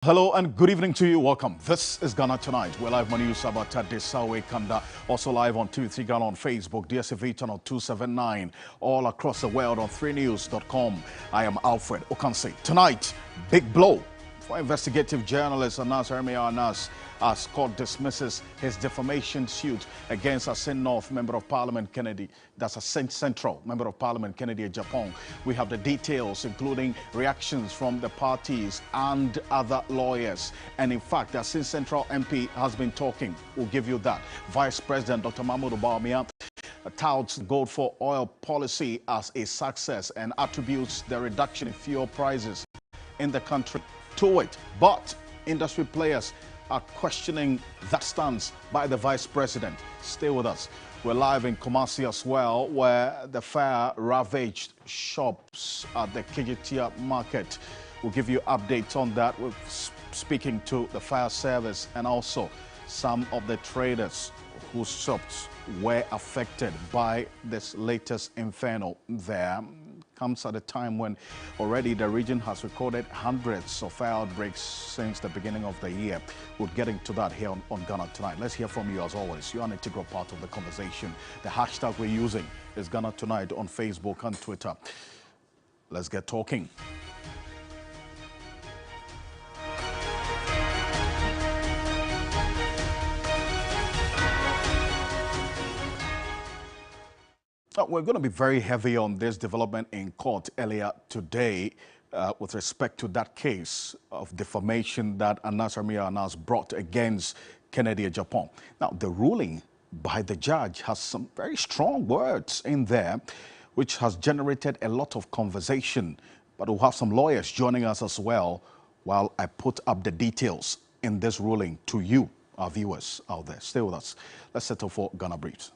Hello and good evening to you. Welcome. This is Ghana Tonight. We're live on news about Desawe Kanda. Also live on TV3 Ghana on Facebook, DSTV channel 279, all across the world on 3news.com. I am Alfred Ocansey. Tonight, big blow for investigative journalist Anas Anas as court dismisses his defamation suit against Asin North Member of Parliament Kennedy. That's Asin Central Member of Parliament Kennedy Japan. We have the details, including reactions from the parties and other lawyers. And in fact, the Asin Central MP has been talking. We'll give you that. Vice President Dr. Mahmoud Bawumia touts gold for oil policy as a success and attributes the reduction in fuel prices in the country to it. But industry players are questioning that stance by the Vice President. Stay with us. We're live in Kumasi as well, where the fire ravaged shops at the Kijitia market. We'll give you updates on that. We're speaking to the fire service and also some of the traders whose shops were affected by this latest inferno there. Comes at a time when already the region has recorded hundreds of fire outbreaks since the beginning of the year. We're getting to that here on Ghana Tonight. Let's hear from you as always. You're an integral part of the conversation. The hashtag we're using is Ghana Tonight on Facebook and Twitter. Let's get talking. We're going to be very heavy on this development in court earlier today with respect to that case of defamation that Anas Anas brought against Kennedy Japan. Now, the ruling by the judge has some very strong words in there, which has generated a lot of conversation. But we'll have some lawyers joining us as well while I put up the details in this ruling to you, our viewers out there. Stay with us. Let's settle for Ghana Briefs.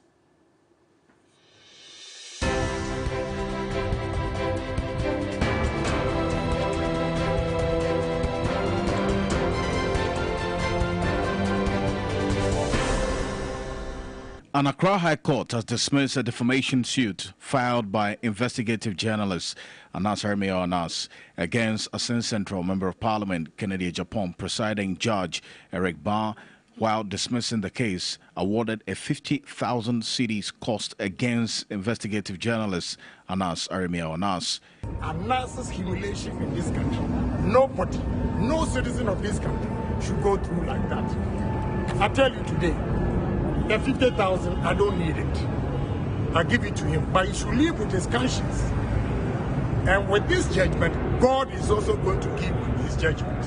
An Accra High Court has dismissed a defamation suit filed by investigative journalist Anas Anas against Asin Central Member of Parliament Kennedy Japan. Presiding Judge Eric Barr, while dismissing the case, awarded a 50,000 cedis cost against investigative journalist Anas Anas. Anas's humiliation in this country, nobody, no citizen of this country should go through like that. I tell you today, the 50,000, I don't need it. I give it to him, but he should live with his conscience. And with this judgment, God is also going to give his judgment.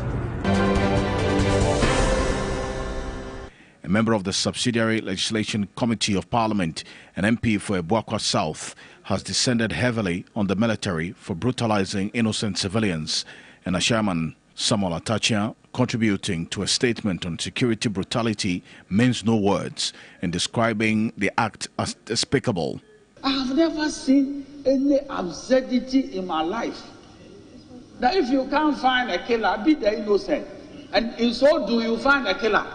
A member of the Subsidiary Legislation Committee of Parliament, an MP for Ebuakwa South, has descended heavily on the military for brutalizing innocent civilians, and a chairman, Samuel Atachia, contributing to a statement on security brutality, means no words in describing the act as despicable. I have never seen any absurdity in my life. That if you can't find a killer, be the innocent. And in so do you find a killer.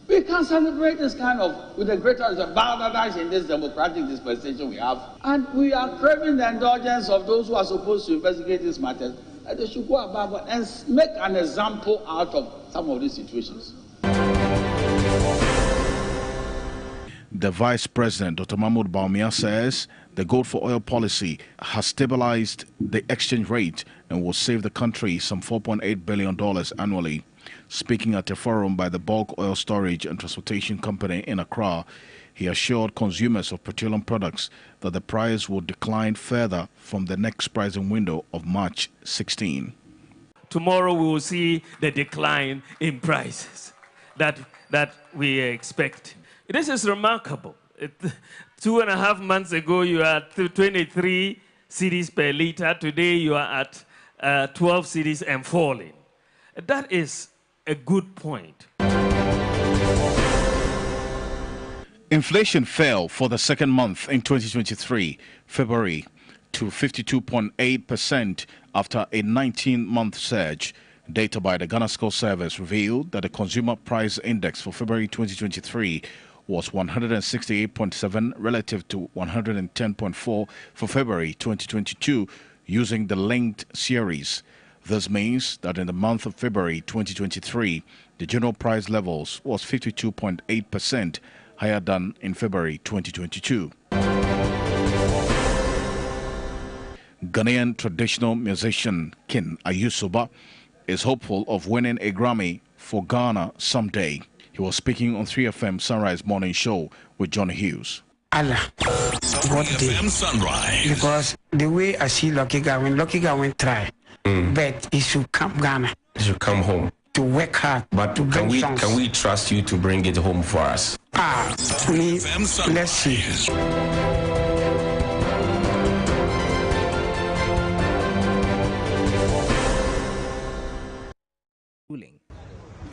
We can celebrate this kind of, with the greater balance in this democratic dispensation we have. And we are craving the indulgence of those who are supposed to investigate this matter. They should go about and make an example out of some of these situations. The Vice President, Dr. Mahmoud Bawumia, says the gold for oil policy has stabilized the exchange rate and will save the country some $4.8 billion annually. Speaking at a forum by the Bulk Oil Storage and Transportation Company in Accra, he assured consumers of petroleum products that the price will decline further from the next pricing window of March 16. Tomorrow we will see the decline in prices that we expect. This is remarkable. 2.5 months ago you are at 23 cedis per liter. Today you are at 12 cedis and falling. That is a good point. Inflation fell for the second month in 2023, February, to 52.8% after a 19-month surge. Data by the Ghana School Service revealed that the Consumer Price Index for February 2023 was 168.7 relative to 110.4 for February 2022 using the linked series. This means that in the month of February 2023, the general price levels was 52.8% higher than in February 2022. Ghanaian traditional musician King Ayusoba is hopeful of winning a Grammy for Ghana someday. He was speaking on 3FM Sunrise Morning Show with Johnny Hughes. Allah, what day? Sunrise. Because the way I see Lucky Gawin try, but he should come Ghana. He should come home to work hard. But to can we trust you to bring it home for us? Let's see.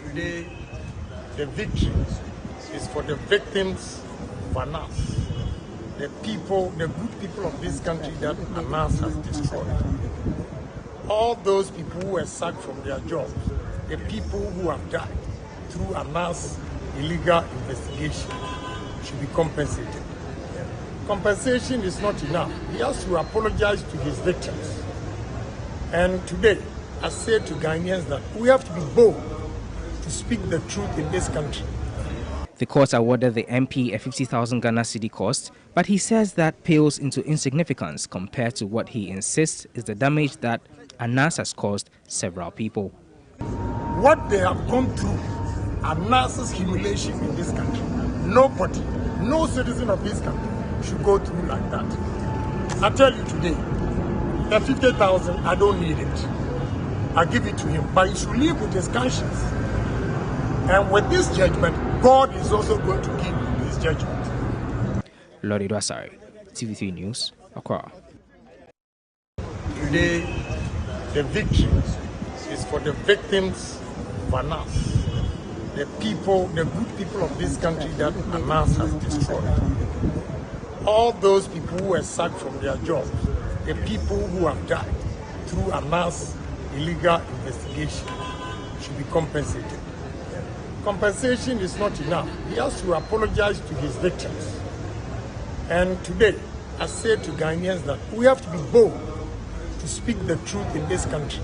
Today, the victory is for the victims of Anas, the people, the good people of this country that Anas has destroyed. All those people who were sacked from their jobs, the people who have died through Anas' illegal investigation should be compensated. Compensation is not enough. He has to apologize to his victims. And today, I say to Ghanaians that we have to be bold to speak the truth in this country. The court awarded the MP a 50,000 Ghana cedi cost, but he says that pales into insignificance compared to what he insists is the damage that Anas has caused several people. What they have gone through, Anas' humiliation in this country, nobody, no citizen of this country should go through like that. I tell you today, the 50,000, I don't need it. I give it to him, but he should live with his conscience. And with this judgment, God is also going to give his judgment. Lori Dwasari, TV3 News, Accra. Today, the victory is for the victims of Anas, the people, the good people of this country that Anas has destroyed. All those people who were sacked from their jobs, the people who have died through Anas' illegal investigation should be compensated. Compensation is not enough. He has to apologize to his victims. And today, I say to Ghanaians that we have to be bold to speak the truth in this country.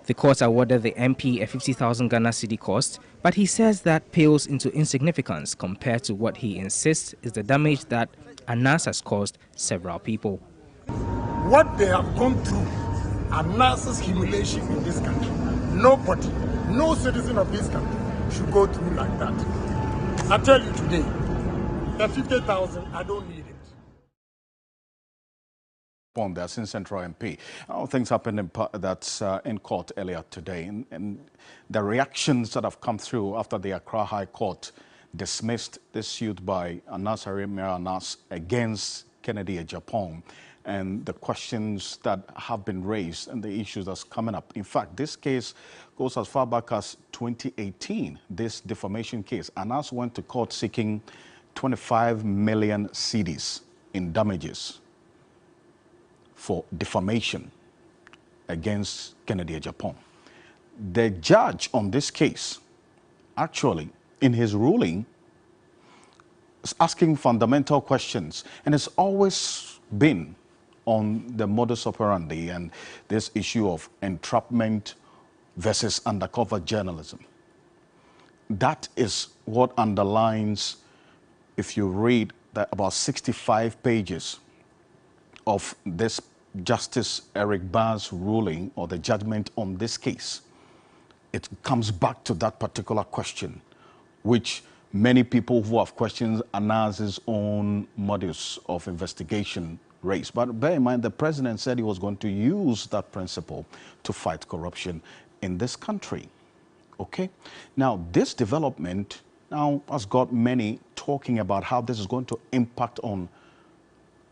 The court awarded the MP a 50,000 Ghana cedi cost, but he says that pales into insignificance compared to what he insists is the damage that Anas has caused several people. What they have gone through, Anas' humiliation in this country, nobody, no citizen of this country should go through like that. I tell you today, the 50,000, I don't need it. On the Asin Central MP. Things happened in court earlier today, and the reactions that have come through after the Accra High Court dismissed this suit by Anas Harimira Anas against Kennedy Agyapong, and the questions that have been raised and the issues that's coming up. In fact, this case goes as far back as 2018, this defamation case. Anas went to court seeking 25 million cedis in damages for defamation against Kennedy Agyapong. The judge on this case, actually, in his ruling, is asking fundamental questions, and it's always been on the modus operandi and this issue of entrapment versus undercover journalism. That is what underlines, if you read about 65 pages of this Justice Eric Barr's ruling or the judgment on this case. It comes back to that particular question, which many people who have questioned Anas's own modus of investigation raised. But bear in mind, the president said he was going to use that principle to fight corruption in this country. Okay? Now, this development now has got many talking about how this is going to impact on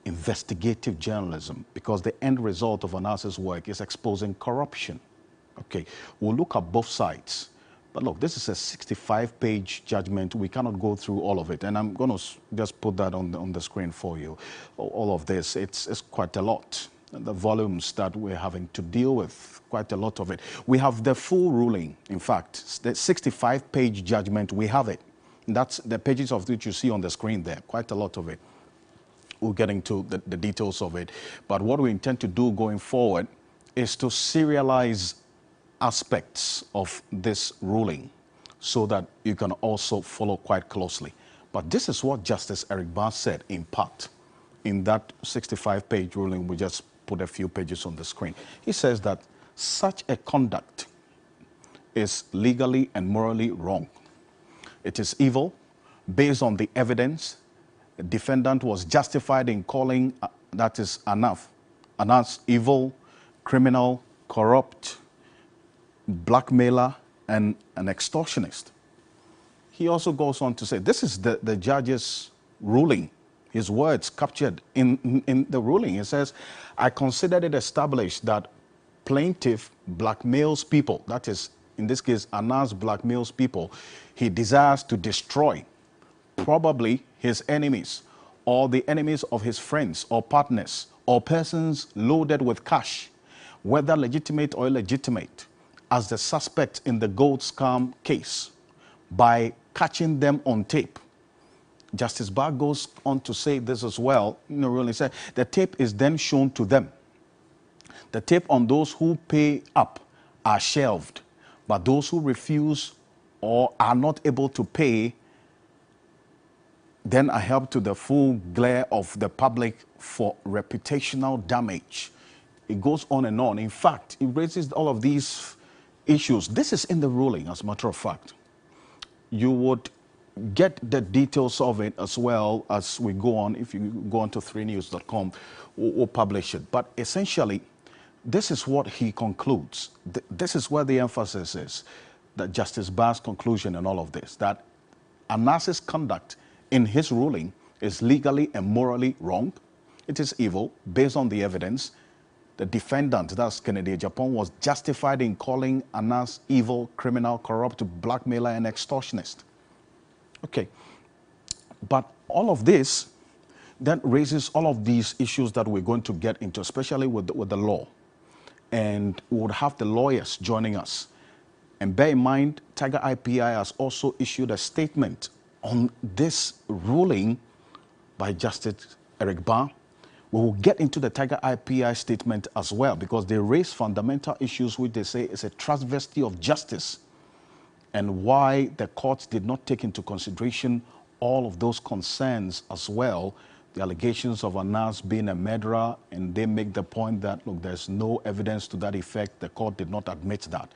investigative journalism, because the end result of Anas's work is exposing corruption. Okay, we'll look at both sides. But look, this is a 65-page judgment. We cannot go through all of it. And I'm going to just put that on the screen for you. All of this, it's quite a lot. The volumes that we're having to deal with, quite a lot of it. We have the full ruling. In fact, the 65-page judgment, we have it. That's the pages of which you see on the screen there, quite a lot of it. We'll get into the details of it. But what we intend to do going forward is to serialize aspects of this ruling so that you can also follow quite closely. But this is what Justice Eric Barr said in part in that 65-page ruling. We just put a few pages on the screen. He says that such a conduct is legally and morally wrong. It is evil. Based on the evidence, the defendant was justified in calling, that is Anas evil, criminal, corrupt, blackmailer, and an extortionist. He also goes on to say, this is the judge's ruling, his words captured in the ruling. He says, I considered it established that plaintiff blackmails people, that is, in this case, Anas blackmails people he desires to destroy, probably his enemies, or the enemies of his friends or partners, or persons loaded with cash, whether legitimate or illegitimate, as the suspect in the gold scam case, by catching them on tape. Justice Barr goes on to say this as well. Really said the tape is then shown to them. The tape on those who pay up are shelved, but those who refuse or are not able to pay then are helped to the full glare of the public for reputational damage. It goes on and on. In fact, it raises all of these issues. This is in the ruling, as a matter of fact. You would get the details of it as well as we go on. If you go on to 3news.com, we'll publish it. But essentially, this is what he concludes. This is where the emphasis is, that Justice Barr's conclusion and all of this, that Anas's conduct in his ruling is legally and morally wrong. It is evil based on the evidence. The defendant, that's Kennedy Japan, was justified in calling Anas evil, criminal, corrupt, blackmailer, and extortionist. Okay, but all of this then raises all of these issues that we're going to get into, especially with the law. And we would have the lawyers joining us. And bear in mind, Tiger IPI has also issued a statement on this ruling by Justice Eric Barr. We will get into the Tiger IPI statement as well, because they raise fundamental issues which they say is a travesty of justice, and why the courts did not take into consideration all of those concerns as well. The allegations of Anas being a murderer, and they make the point that, look, there's no evidence to that effect. The court did not admit that.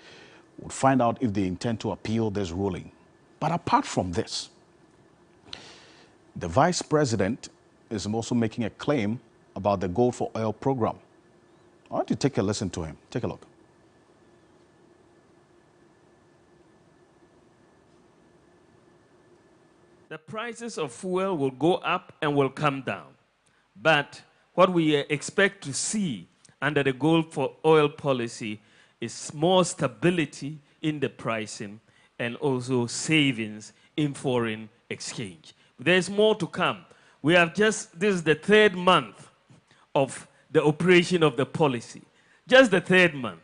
We'll find out if they intend to appeal this ruling. But apart from this, the vice president is also making a claim about the Gold for Oil program. I want you to take a listen to him. Take a look. The prices of fuel will go up and will come down. But what we expect to see under the Gold for Oil policy is more stability in the pricing and also savings in foreign exchange. There's more to come. We have this is the 3rd month of the operation of the policy. Just the 3rd month.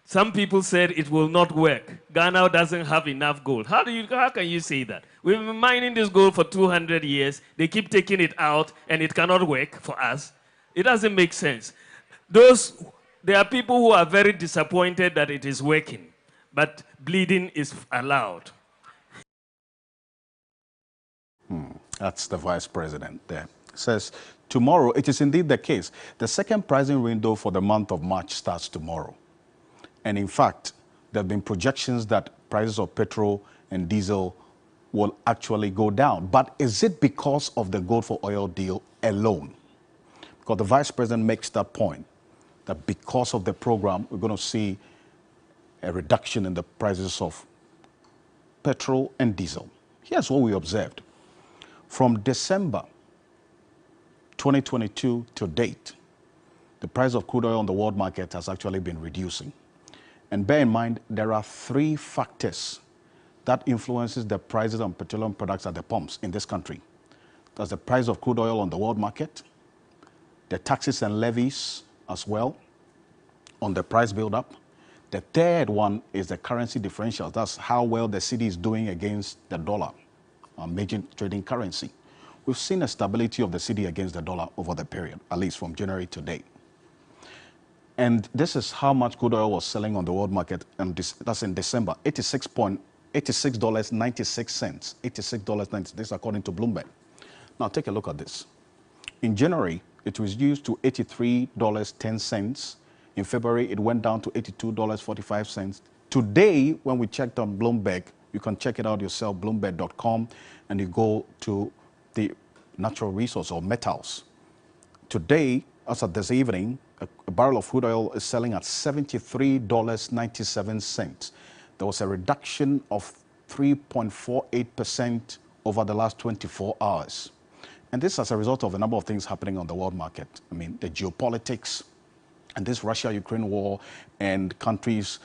Some people said it will not work. Ghana doesn't have enough gold. How can you say that? We've been mining this gold for 200 years. They keep taking it out, and it cannot work for us. It doesn't make sense. There are people who are very disappointed that it is working, but bleeding is allowed. That's the vice president there. Says, tomorrow, it is indeed the case. The second pricing window for the month of March starts tomorrow. And in fact, there have been projections that prices of petrol and diesel will actually go down. But is it because of the Gold for Oil deal alone? Because the vice president makes that point, that because of the program, we're going to see a reduction in the prices of petrol and diesel. Here's what we observed. From December 2022 to date, the price of crude oil on the world market has actually been reducing. And bear in mind, there are 3 factors that influences the prices on petroleum products at the pumps in this country. That's the price of crude oil on the world market, the taxes and levies as well on the price build-up. The third one is the currency differential. That's how well the cedi is doing against the dollar, our major trading currency. We've seen a stability of the cedi against the dollar over the period, at least from January to date. And this is how much crude oil was selling on the world market, and that's in December, $86.96. $86.96, this according to Bloomberg. Now take a look at this. In January, it was reduced to $83.10. In February, it went down to $82.45. Today, when we checked on Bloomberg, you can check it out yourself, bloomberg.com, and you go to the natural resource or metals. Today, as of this evening, a barrel of crude oil is selling at $73.97. There was a reduction of 3.48% over the last 24 hours. And this as a result of a number of things happening on the world market. I mean, the geopolitics and this Russia-Ukraine war, and countries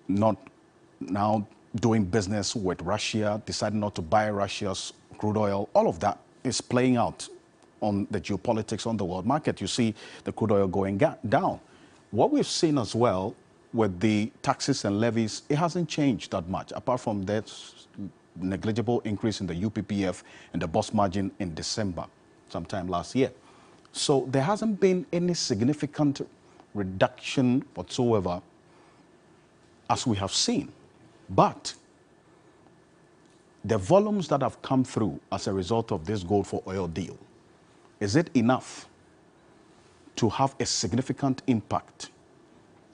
not now doing business with Russia, deciding not to buy Russia's crude oil. All of that is playing out on the geopolitics on the world market. You see the crude oil going down. What we've seen as well with the taxes and levies, it hasn't changed that much, apart from that negligible increase in the UPPF and the boss margin in December, sometime last year. So there hasn't been any significant reduction whatsoever as we have seen. But the volumes that have come through as a result of this gold for oil deal, is it enough to have a significant impact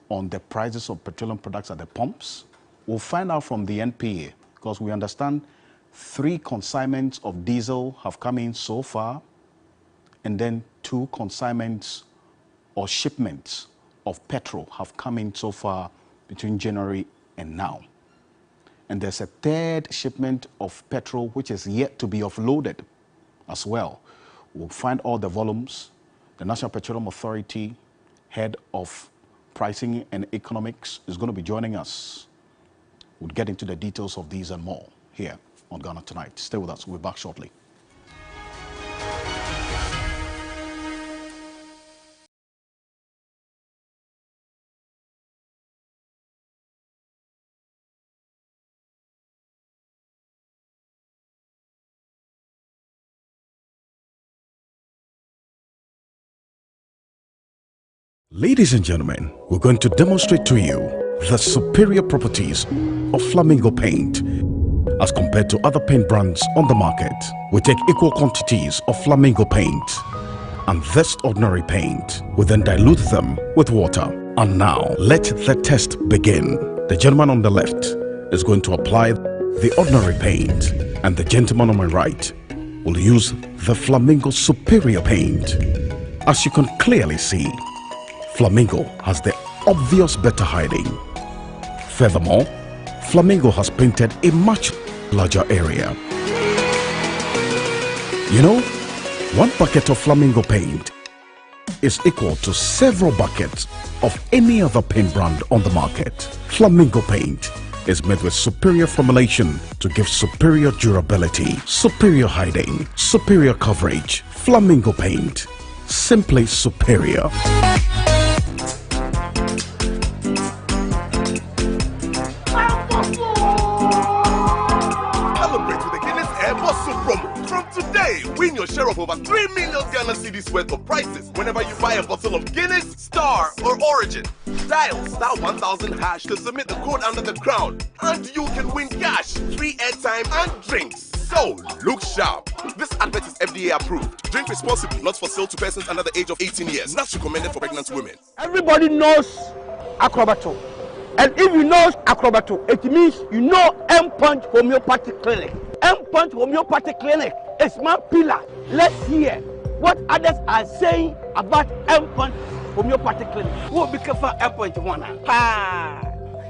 on the prices of petroleum products at the pumps? We'll find out from the NPA, because we understand 3 consignments of diesel have come in so far, and then 2 consignments or shipments of petrol have come in so far between January and now. And there's a 3rd shipment of petrol which is yet to be offloaded as well. We'll find all the volumes. The National Petroleum Authority, head of pricing and economics, is going to be joining us. We'll get into the details of these and more here on Ghana Tonight. Stay with us. We'll be back shortly. Ladies and gentlemen, we're going to demonstrate to you the superior properties of Flamingo paint as compared to other paint brands on the market. We take equal quantities of Flamingo paint and this ordinary paint. We then dilute them with water. And now, let the test begin. The gentleman on the left is going to apply the ordinary paint, and the gentleman on my right will use the Flamingo superior paint. As you can clearly see, Flamingo has the obvious better hiding. Furthermore, Flamingo has painted a much larger area. You know, 1 bucket of Flamingo paint is equal to several buckets of any other paint brand on the market. Flamingo paint is made with superior formulation to give superior durability, superior hiding, superior coverage. Flamingo paint, simply superior. Win your share of over 3 million Ghana cedis worth of prizes whenever you buy a bottle of Guinness, Star, or Origin. Dial *1000# to submit the code under the crown, and you can win cash, free airtime, and drinks. So look sharp. This advert is FDA approved. Drink responsibly, not for sale to persons under the age of 18 years. Not recommended for pregnant women. Everybody knows Acrobato. And if you know Acrobato, it means you know M-Punch Homeopathic Clinic. M-Punch Homeopathic Clinic is my pillar. Let's hear what others are saying about M-Punch Homeopathic Clinic. Who will be careful M-Punch one?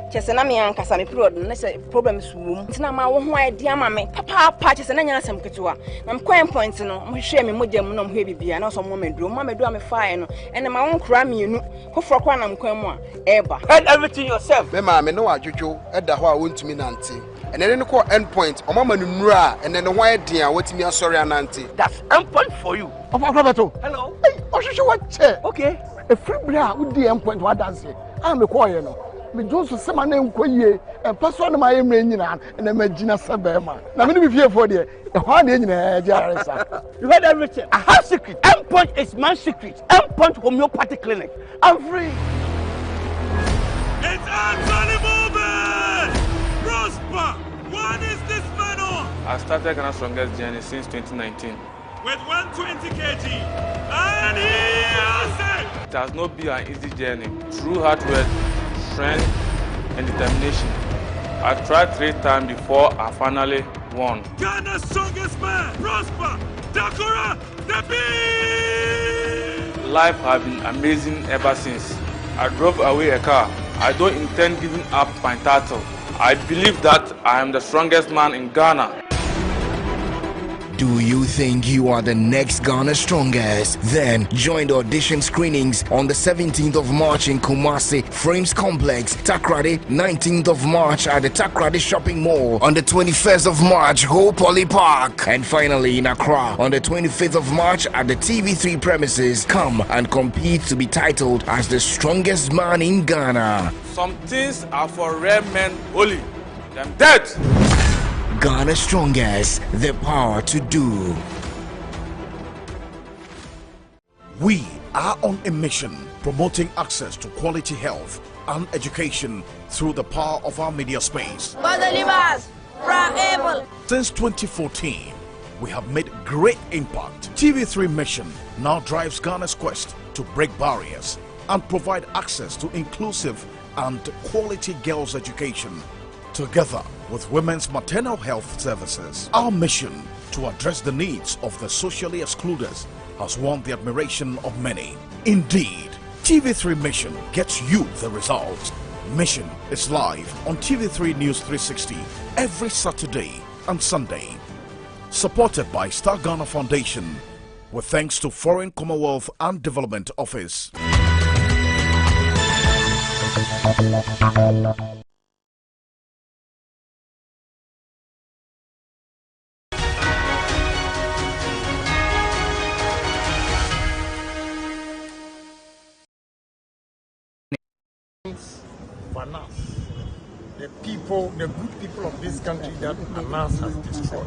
Chesena me ankasa me period na say problems wom ntina ma wo ho idea ma me papa chesena nya asem ketewa na me coin point no mo hwe me modam no mo hwe bibia na so mo meduro me fire no ene ma won kura mienu hofro kwa na mkwan mu a eba head everything yourself me ma me no adwodwo eda ho a wontumi nante ene ne ko end point o mama nuru a ene ne ho eden a watimi asori anante. That's end point for you. Hello. Hey, ohwehwe what che? Okay. A free bra wo di end point what dance. I'm me call you no. Me Jones sema na enkoyie e person na my emre nyina na magina sabema na me be fear for there e ho na nyina jaresa. You heard everything. I have secret. M-Punch is my secret. M-Punch Homeopathic Clinic. I'm free. Anthony Movement! Prosper! What is this man on? I started Ghana's strongest journey since 2019. With 120 kg. And he has it! It has not been an easy journey. Through hard work, strength, and determination. I tried 3 times before I finally won. Ghana's strongest man, Prosper Dakora Debi! Life has been amazing ever since. I drove away a car. I don't intend giving up my title. I believe that I am the strongest man in Ghana. Do you think you are the next Ghana Strongest? Then join the audition screenings on the 17th of March in Kumasi Frames Complex, Takrady, 19th of March at the Takrady Shopping Mall, on the 21st of March, Ho Poly Park, and finally in Accra on the 25th of March at the TV3 premises. Come and compete to be titled as the strongest man in Ghana. Some things are for rare men only. Them dead! Ghana Strongest, the power to do. We are on a mission promoting access to quality health and education through the power of our media space. Since 2014, we have made great impact. TV3 mission now drives Ghana's quest to break barriers and provide access to inclusive and quality girls' education, together with women's maternal health services. Our mission to address the needs of the socially excluded has won the admiration of many. Indeed, TV3 Mission gets you the results. Mission is live on TV3 News 360 every Saturday and Sunday. Supported by Star Ghana Foundation, with thanks to Foreign Commonwealth and Development Office. The people, the good people of this country that Anas has destroyed.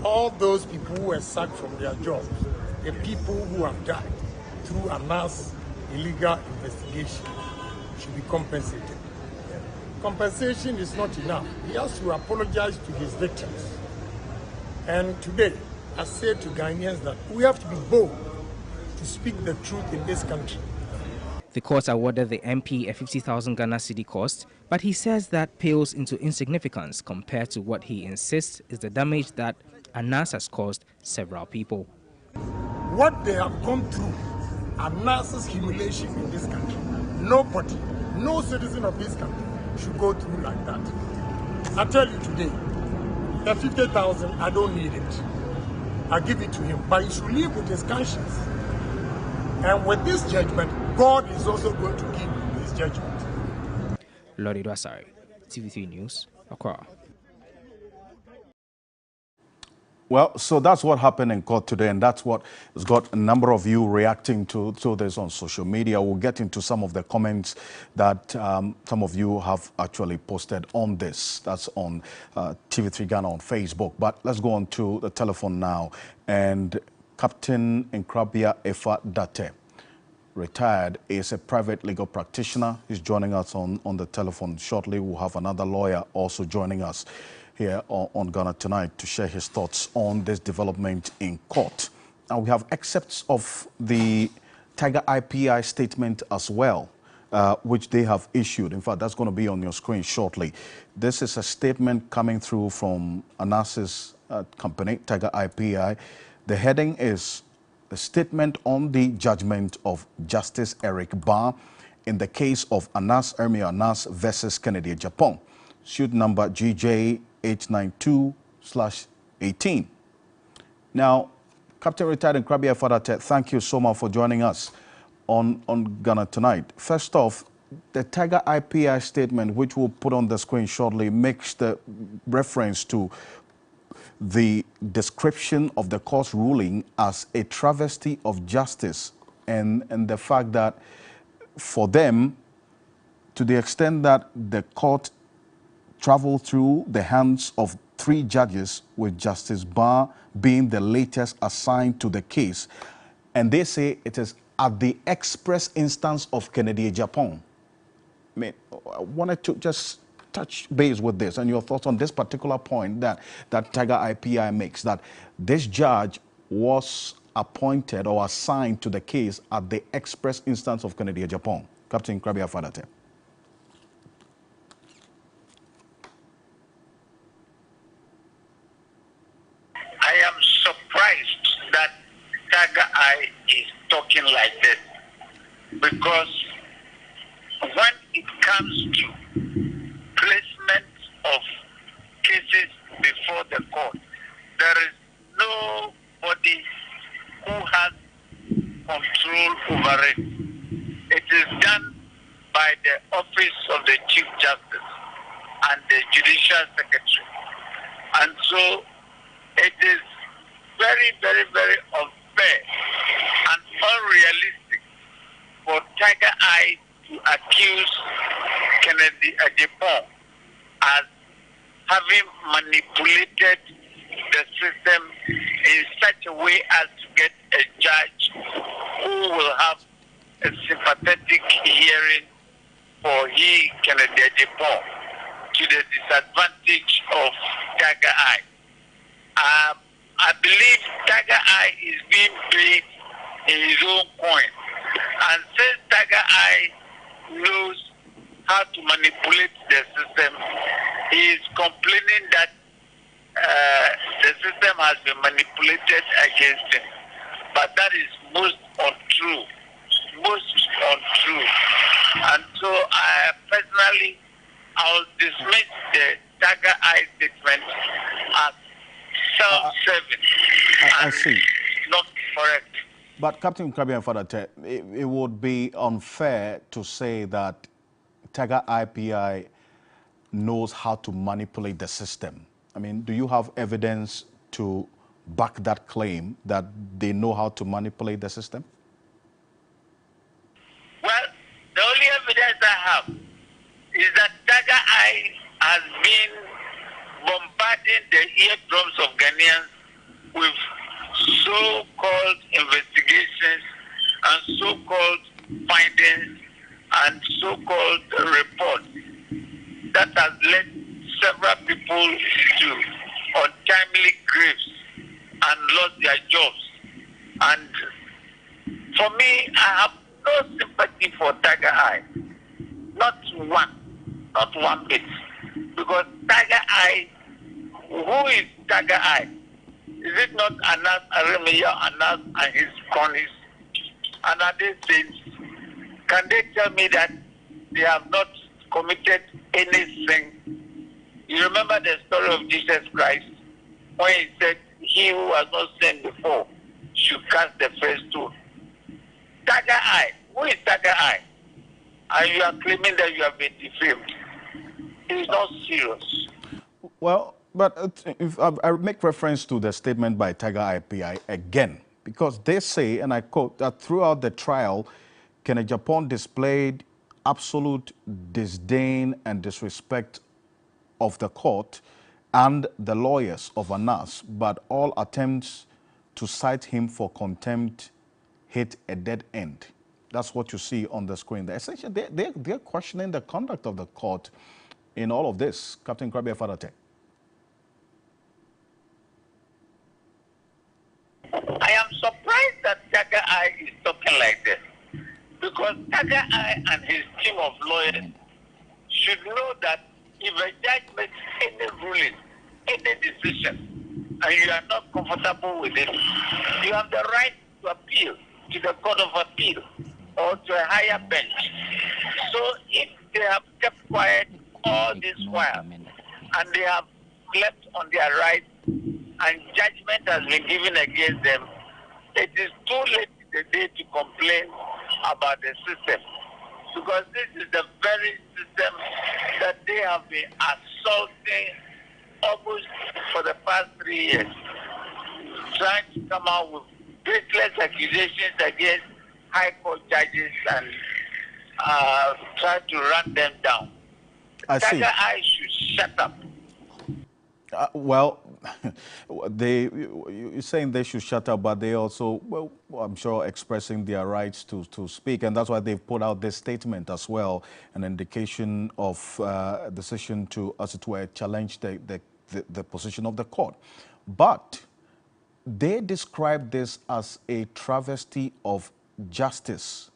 All those people who were sacked from their jobs, the people who have died through Anas' illegal investigation should be compensated. Compensation is not enough. He has to apologize to his victims. And today, I say to Ghanaians that we have to be bold to speak the truth in this country. The court awarded the MP a 50,000 Ghana cedi cost, but he says that pales into insignificance compared to what he insists is the damage that Anas has caused several people. What they have gone through, Anas's humiliation in this country, nobody, no citizen of this country should go through like that. I tell you today, the 50,000, I don't need it. I give it to him, but he should live with his conscience. And with this judgment, God is also going to give his judgment. Lori Dwasari, TV3 News, Accra. Well, so that's what happened in court today, and that's what has got a number of you reacting to this on social media. We'll get into some of the comments that some of you have actually posted on this. That's on TV3 Ghana on Facebook. But let's go on to the telephone now. And Captain Nkrabea Efa Date, retired, is a private legal practitioner. He's joining us on the telephone shortly. We'll have another lawyer also joining us here on Ghana Tonight to share his thoughts on this development in court. Now, we have excerpts of the Tiger IPI statement as well, which they have issued. In fact, that's going to be on your screen shortly. This is a statement coming through from Anas's company, Tiger IPI. The heading is a statement on the judgment of Justice Eric Barr in the case of Anas Ermia Anas versus Kennedy Japan, suit number GJ892/18. Now, Captain Retired Nkrabea Efa Date, thank you so much for joining us on Ghana Tonight. First off, the Tiger IPI statement, which we'll put on the screen shortly, makes the reference to the description of the court's ruling as a travesty of justice, and the fact that for them, to the extent that the court traveled through the hands of 3 judges, with Justice Barr being the latest assigned to the case, and they say it is at the express instance of Kennedy Japan. mean, I wanted to just touch base with this and your thoughts on this particular point that Tiger IPI makes, that this judge was appointed or assigned to the case at the express instance of Kennedy Japan. Captain Krabia Fadate. I am surprised that Tiger Eye is talking like this, because when it comes to placement of cases before the court, there is nobody who has control over it. It is done by the office of the Chief Justice and the Judicial Secretary. And so it is very, very, very unfair and unrealistic for Tiger Eye to accuse Kennedy Japan as having manipulated the system in such a way as to get a judge who will have a sympathetic hearing for Kennedy Japan to the disadvantage of Tiger Eye. I believe Tiger Eye is being paid in his own coin. And since Tiger Eye knows how to manipulate the system, he is complaining that the system has been manipulated against him. But that is most untrue. Most untrue. And so personally, I will dismiss the Tiger Eye statement as self-serving I see. Not correct. But Captain Krabi and Fadate, it would be unfair to say that Tiger IPI knows how to manipulate the system. I mean, do you have evidence to back that claim that they know how to manipulate the system? Well, the only evidence I have is that Tiger Eye has been bombarding the eardrums of Ghanaians with so-called investigations and so-called findings and so-called reports that has led several people to untimely graves and lost their jobs. And for me, I have no sympathy for Tiger Eye. Not one bit. Because Tiger Eye, who is Tiger Eye? Is it not Anas Aremiya, Anas and his cronies? And are they saints? Can they tell me that they have not committed anything? You remember the story of Jesus Christ when he said, "He who has not sinned before should cast the first stone." Tiger Eye, who is Tiger Eye? And you are claiming that you have been defamed. It is not serious. Well, but if I make reference to the statement by Tiger IPI again, because they say, and I quote, that throughout the trial, Kennedy Japan displayed absolute disdain and disrespect of the court and the lawyers of Anas, but all attempts to cite him for contempt hit a dead end. That's what you see on the screen. Essentially, they're questioning the conduct of the court in all of this. Captain Krabia Fadate. I am surprised that Tiger Eye is talking like this, because Tiger Eye and his team of lawyers should know that if a judge makes any ruling, any decision, and you are not comfortable with it, you have the right to appeal to the Court of Appeal or to a higher bench. So if they have kept quiet all this while and they have slept on their rights and judgment has been given against them, it is too late in the day to complain about the system, because this is the very system that they have been assaulting almost for the past 3 years, trying to come out with baseless accusations against high court judges and try to run them down. I see. Tiger Eye should shut up. Well, you're saying they should shut up, but they also, well, I'm sure, expressing their rights to speak, and that's why they've put out this statement as well, an indication of a decision to, as it were, challenge the position of the court. But they describe this as a travesty of justice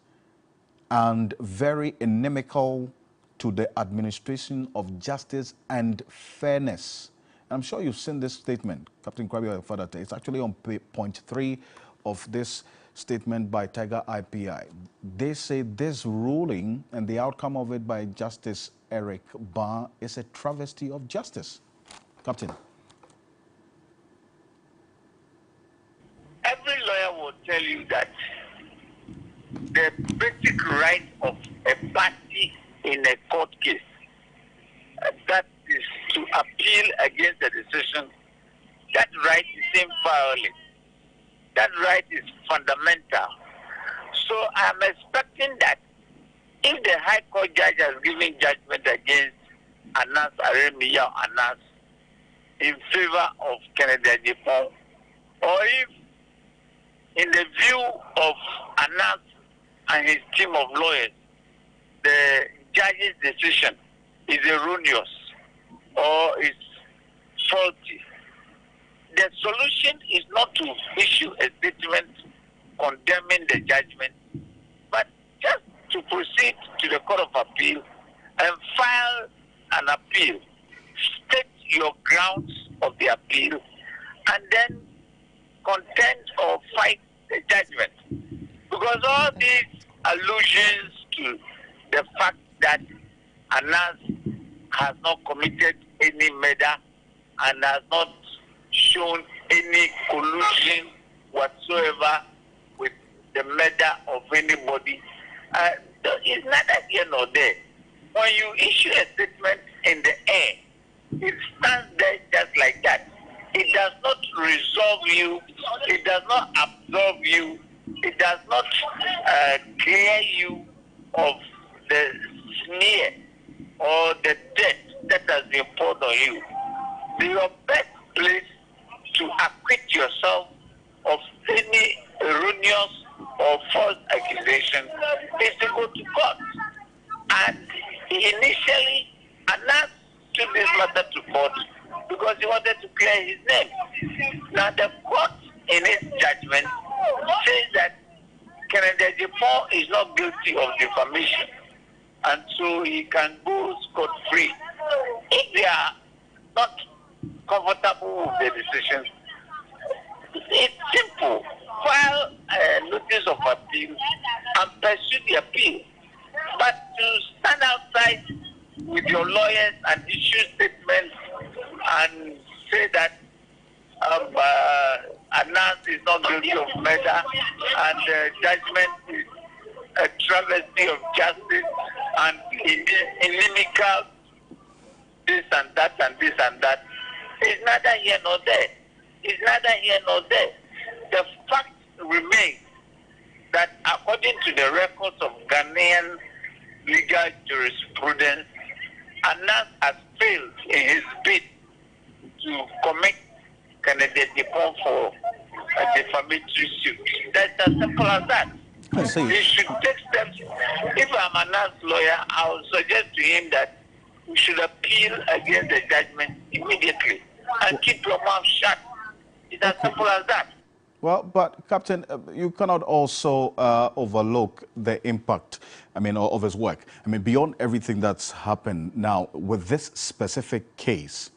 and very inimical to the administration of justice and fairness. I'm sure you've seen this statement, Captain Krabi Fadate. It's actually on point 3 of this statement by Tiger IPI. They say this ruling and the outcome of it by Justice Eric Barr is a travesty of justice. Captain. Every lawyer will tell you that the basic right of a party in a court case, that is to appeal against the decision, that right is inviolate. That right is fundamental. So I'm expecting that if the High Court judge has given judgment against Anas Aremiya Anas in favor of Kennedy Ajipon, or if in the view of Anas and his team of lawyers, the judge's decision is erroneous or is faulty, the solution is not to issue a statement condemning the judgment, but just to proceed to the Court of Appeal and file an appeal, state your grounds of the appeal, and then contend or fight the judgment. Because all these allusions to the fact that Anas has not committed any murder and has not shown any collusion whatsoever with the murder of anybody, it's neither here nor there. When you issue a statement in the air, it stands there just like that. It does not resolve you, it does not absolve you, it does not clear you of the sneer or the debt that has been poured on you. Your best place to acquit yourself of any erroneous or false accusation is to go to court. And initially, Anas took this matter to court because he wanted to clear his name. Now the court, in its judgment, says that Kennedy Ajipon is not guilty of defamation, and so he can go scot-free. If they are not comfortable with the decision, it's simple. File a notice of appeal and pursue the appeal. But to stand outside with your lawyers and issue statements and say that Anas is not guilty of murder and the judgment is a travesty of justice and inimical this and that and this and that, is neither here nor there. It's neither here nor there. The fact remains that according to the records of Ghanaian legal jurisprudence, Anas has failed in his bid to commit Kennedy Ajipon for a defamatory suit. That's as simple as that. I see. He should take steps. If I'm Anas' lawyer, I would suggest to him that we should appeal against the judgment immediately and keep your mouth shut. It's as simple as that. Well, but Captain, you cannot also overlook the impact, of his work. Beyond everything that's happened now with this specific case,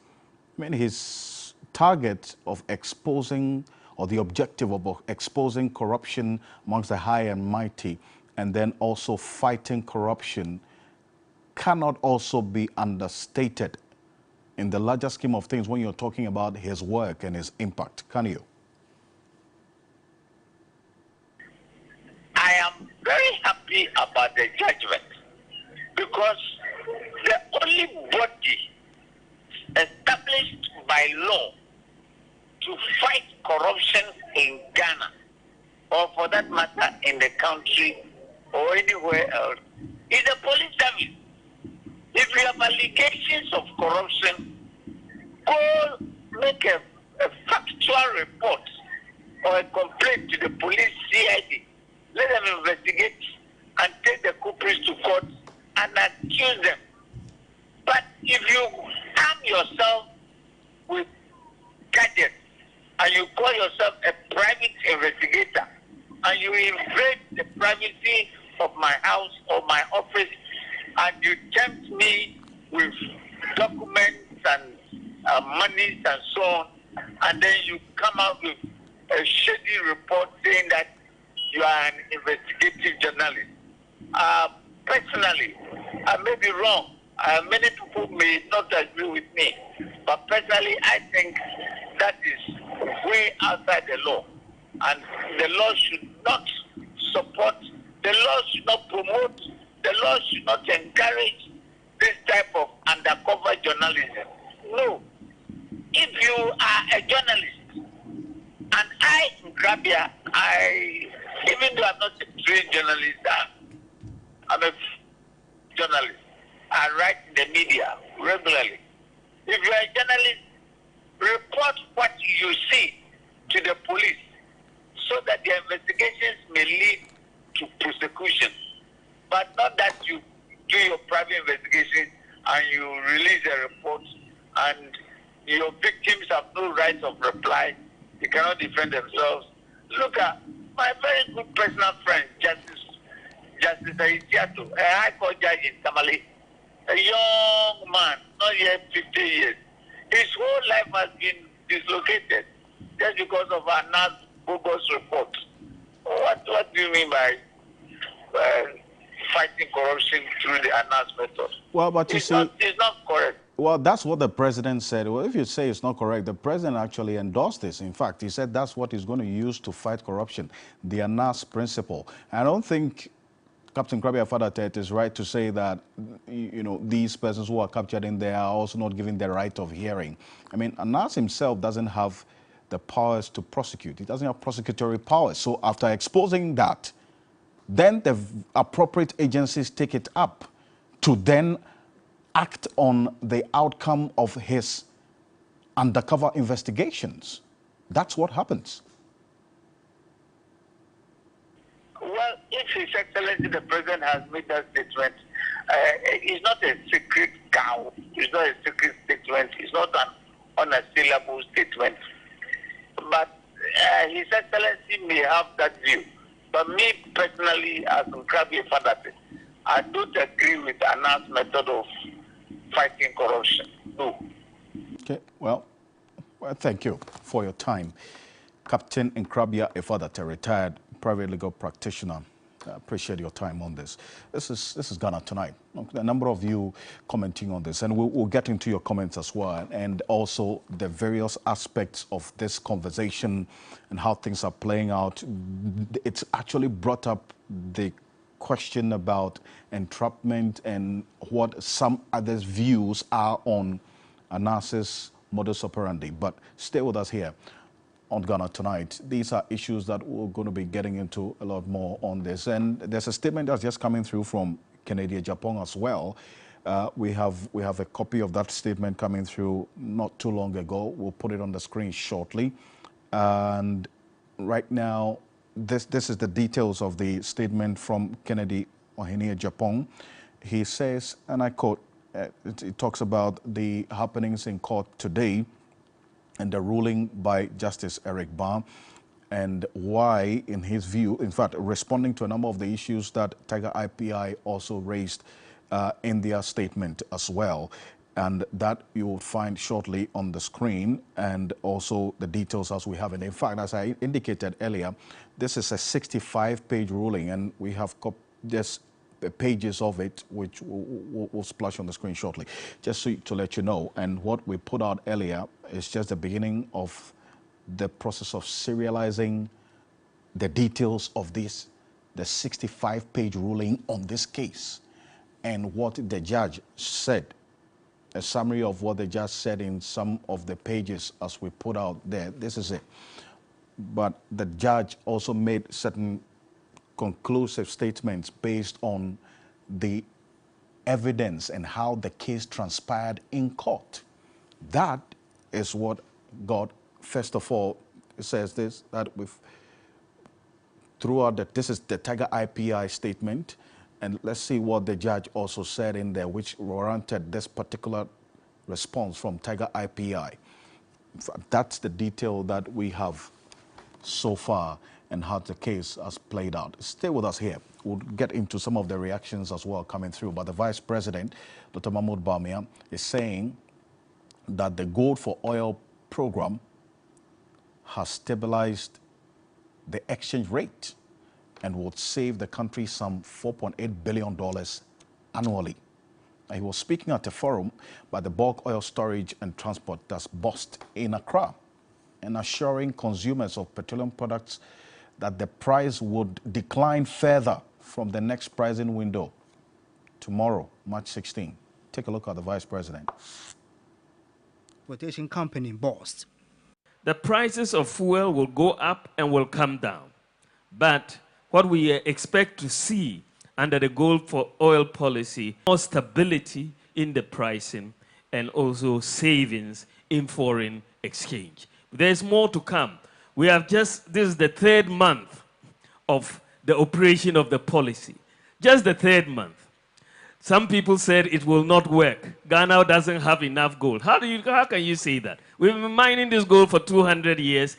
his target of exposing, or the objective of exposing corruption amongst the high and mighty, and then also fighting corruption, cannot also be understated in the larger scheme of things when you're talking about his work and his impact, can you? I am very happy about the judgment because the only body established by law to fight corruption in Ghana, or for that matter in the country or anywhere else, is the police service. If you have allegations of corruption, call make a factual report or a complaint to the police CID. Let them investigate and take the culprits to court and accuse them. But if you arm yourself with gadgets and you call yourself a private investigator and you invade the privacy of my house or my office and you tempt me with documents and monies and so on, and then you come out with a shady report saying that you are an investigative journalist. Personally, I may be wrong. Many people may not agree with me, but personally, I think that is way outside the law, and the law should not support, the law should not promote, the law should not encourage this type of undercover journalism. No. If you are a journalist, and I, Nkrabia, even though I'm not a trained journalist, I'm a journalist. I write in the media regularly. If you are a journalist, report what you see to the police so that the investigations may lead to prosecution. But not that you do your private investigation and you release a report and your victims have no right of reply. They cannot defend themselves. Look at my very good personal friend, Justice Aisiato, a high court judge in Tamale, a young man, not yet 50 years. His whole life has been dislocated just because of Anna's bogus report. What do you mean by fighting corruption through the Anna's method? Well, but it's not correct. Well, that's what the president said. Well, if you say it's not correct, the president actually endorsed this. In fact, he said that's what he's going to use to fight corruption, the Anas principle. I don't think Captain Nkrabia Fadatet is right to say that, you know, these persons who are captured in there are also not given the right of hearing. I mean, Anas himself doesn't have the powers to prosecute. He doesn't have prosecutory powers. So after exposing that, then the appropriate agencies take it up to then act on the outcome of his undercover investigations. That's what happens. Well, if His Excellency the President has made that statement, it's not a secret cow. It's not a secret statement. It's not an unassailable statement. But His Excellency may have that view. But me personally, as Nkrabia Fadatet, I don't agree with Anna's method of fighting corruption. No. Okay, well, thank you for your time. Captain Nkrabia Fadatet, retired private legal practitioner. I appreciate your time on this. This is Ghana Tonight. A number of you commenting on this, and we'll get into your comments as well, and also the various aspects of this conversation and how things are playing out. It's actually brought up the question about entrapment and what some others' views are on Anas's modus operandi. But stay with us here on Ghana Tonight. These are issues that we're going to be getting into a lot more on this. And there's a statement that's just coming through from Kennedy Japan as well. We have a copy of that statement coming through not too long ago. We'll put it on the screen shortly. And right now, this is the details of the statement from Kennedy Ohenia Japan. He says, and I quote, it talks about the happenings in court today and the ruling by Justice Eric Barr, and why, in his view, in fact, responding to a number of the issues that Tiger IPI also raised in their statement as well. And that you will find shortly on the screen, and also the details as we have it. In fact, as I indicated earlier, this is a 65-page ruling, and we have just the pages of it, which will splash on the screen shortly, just to let you know. And what we put out earlier is just the beginning of the process of serializing the details of this, the 65-page ruling on this case, and what the judge said. A summary of what they just said in some of the pages as we put out there. This is it. But the judge also made certain conclusive statements based on the evidence and how the case transpired in court. That is what God, first of all, it says this, that this is the Tiger IPI statement, and let's see what the judge also said in there, which warranted this particular response from Tiger IPI. That's the detail that we have so far and how the case has played out. Stay with us here. We'll get into some of the reactions as well coming through. But the Vice President, Dr. Mahmoud Bawumia, is saying that the gold for oil program has stabilized the exchange rate and would save the country some $4.8 billion annually. He was speaking at a forum by the bulk oil storage and transport that's BOST in Accra, and assuring consumers of petroleum products that the price would decline further from the next pricing window tomorrow, March 16. Take a look at the Vice President. Quotation company BOST. The prices of fuel will go up and will come down. But what we expect to see under the gold for oil policy, more stability in the pricing and also savings in foreign exchange. There's more to come. We have this is the third month of the operation of the policy. Just the third month. Some people said it will not work. Ghana doesn't have enough gold. How can you say that? We've been mining this gold for 200 years,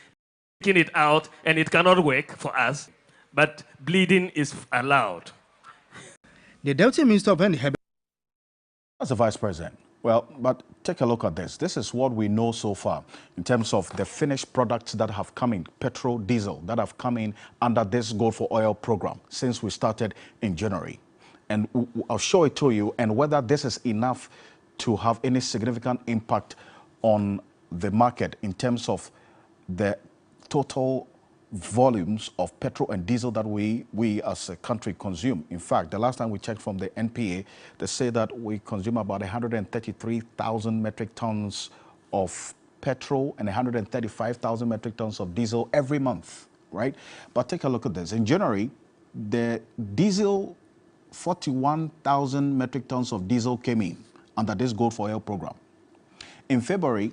taking it out, and it cannot work for us. But bleeding is allowed. The Deputy Minister of Energy. As the Vice President. Well, but take a look at this. This is what we know so far in terms of the finished products that have come in, petrol, diesel, that have come in under this Gold for Oil program since we started in January. And I'll show it to you, and whether this is enough to have any significant impact on the market in terms of the total volumes of petrol and diesel that we as a country consume. In fact, the last time we checked from the NPA, they say that we consume about 133,000 metric tons of petrol and 135,000 metric tons of diesel every month, right? But take a look at this. In January, the diesel, 41,000 metric tons of diesel came in under this Gold for Oil program. In February,